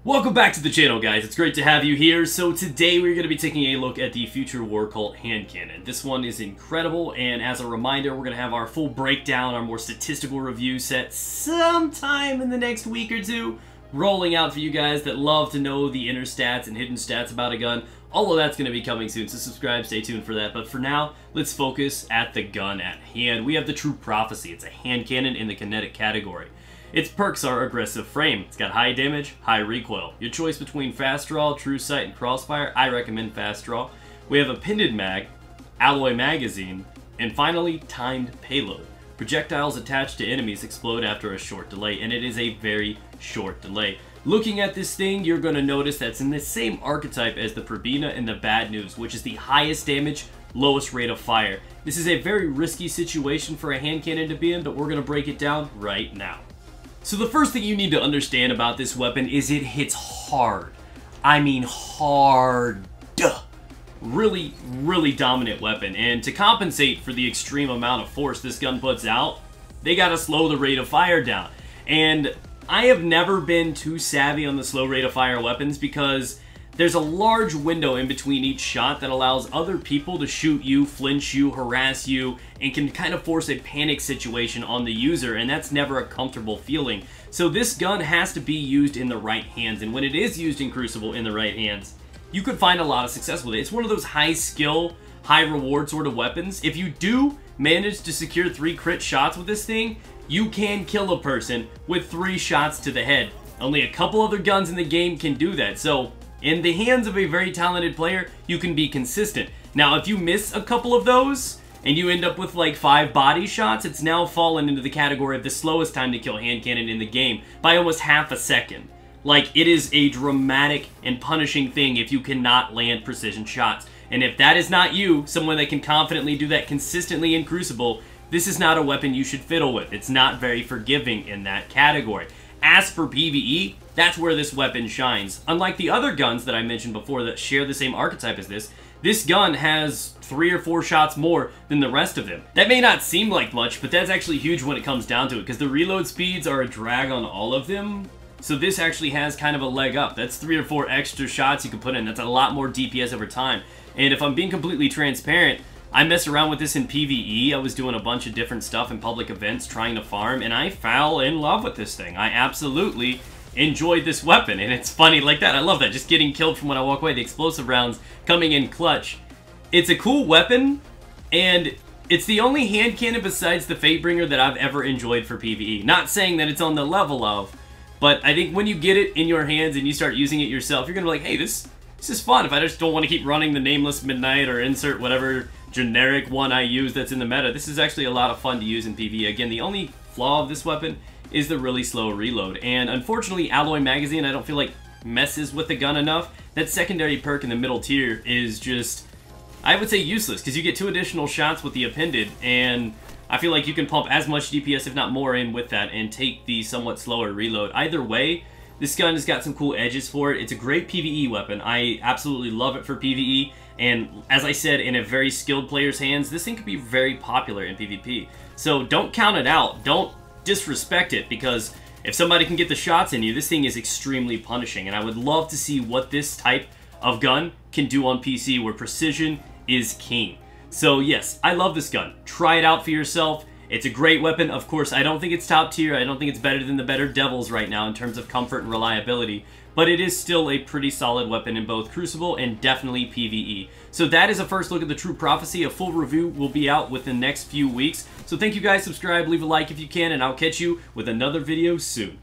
Welcome back to the channel, guys. It's great to have you here. So today we're going to be taking a look at the Future War Cult hand cannon. This one is incredible, and as a reminder, we're going to have our full breakdown, our more statistical review set sometime in the next week or two, rolling out for you guys that love to know the inner stats and hidden stats about a gun. All of that's going to be coming soon, so subscribe, stay tuned for that. But for now, let's focus at the gun at hand. We have the True Prophecy. It's a hand cannon in the kinetic category. Its perks are aggressive frame. It's got high damage, high recoil. Your choice between fast draw, true sight, and crossfire. I recommend fast draw. We have a pinned mag, alloy magazine, and finally timed payload. Projectiles attached to enemies explode after a short delay, and it is a very short delay. Looking at this thing, you're going to notice that's in the same archetype as the Probina and the Bad News, which is the highest damage, lowest rate of fire. This is a very risky situation for a hand cannon to be in, but we're going to break it down right now. So the first thing you need to understand about this weapon is it hits hard. I mean hard. Really, really dominant weapon. And to compensate for the extreme amount of force this gun puts out, they gotta slow the rate of fire down. And I have never been too savvy on the slow rate of fire weapons because there's a large window in between each shot that allows other people to shoot you, flinch you, harass you, and can kind of force a panic situation on the user, and that's never a comfortable feeling. So this gun has to be used in the right hands, and when it is used in Crucible in the right hands, you could find a lot of success with it. It's one of those high skill, high reward sort of weapons. If you do manage to secure 3 crit shots with this thing, you can kill a person with 3 shots to the head. Only a couple other guns in the game can do that, so in the hands of a very talented player, you can be consistent. Now, if you miss a couple of those, and you end up with like 5 body shots, it's now fallen into the category of the slowest time to kill hand cannon in the game by almost half a second. Like, it is a dramatic and punishing thing if you cannot land precision shots. And if that is not you, someone that can confidently do that consistently in Crucible, this is not a weapon you should fiddle with. It's not very forgiving in that category. As for PvE, that's where this weapon shines. Unlike the other guns that I mentioned before that share the same archetype as this gun has 3 or 4 shots more than the rest of them. That may not seem like much, but that's actually huge when it comes down to it, because the reload speeds are a drag on all of them. So this actually has kind of a leg up. That's 3 or 4 extra shots you can put in. That's a lot more DPS over time. And if I'm being completely transparent, I mess around with this in PvE. I was doing a bunch of different stuff in public events trying to farm, and I fell in love with this thing. I absolutely enjoyed this weapon, and it's funny like that. I love that, just getting killed from when I walk away, the explosive rounds coming in clutch. It's a cool weapon, and it's the only hand cannon besides the Fatebringer that I've ever enjoyed for PvE. Not saying that it's on the level of, but I think when you get it in your hands and you start using it yourself, you're gonna be like, hey, this is fun. If I just don't want to keep running the Nameless Midnight or insert whatever generic one I use that's in the meta, this is actually a lot of fun to use in PvE. Again, the only flaw of this weapon is the really slow reload, and unfortunately alloy magazine I don't feel like messes with the gun enough. That secondary perk in the middle tier is just, I would say, useless, because you get 2 additional shots with the appended, and I feel like you can pump as much DPS if not more in with that and take the somewhat slower reload. Either way, this gun has got some cool edges for it. It's a great PvE weapon. I absolutely love it for PvE, and as I said, in a very skilled player's hands, this thing could be very popular in PvP. So don't count it out. Don't disrespect it, because if somebody can get the shots in you, this thing is extremely punishing, and I would love to see what this type of gun can do on PC where precision is king. So yes, I love this gun. Try it out for yourself. It's a great weapon. Of course, I don't think it's top tier. I don't think it's better than the better Devils right now in terms of comfort and reliability, but it is still a pretty solid weapon in both Crucible and definitely PvE. So that is a first look at the True Prophecy. A full review will be out within the next few weeks. So thank you guys, subscribe, leave a like if you can, and I'll catch you with another video soon.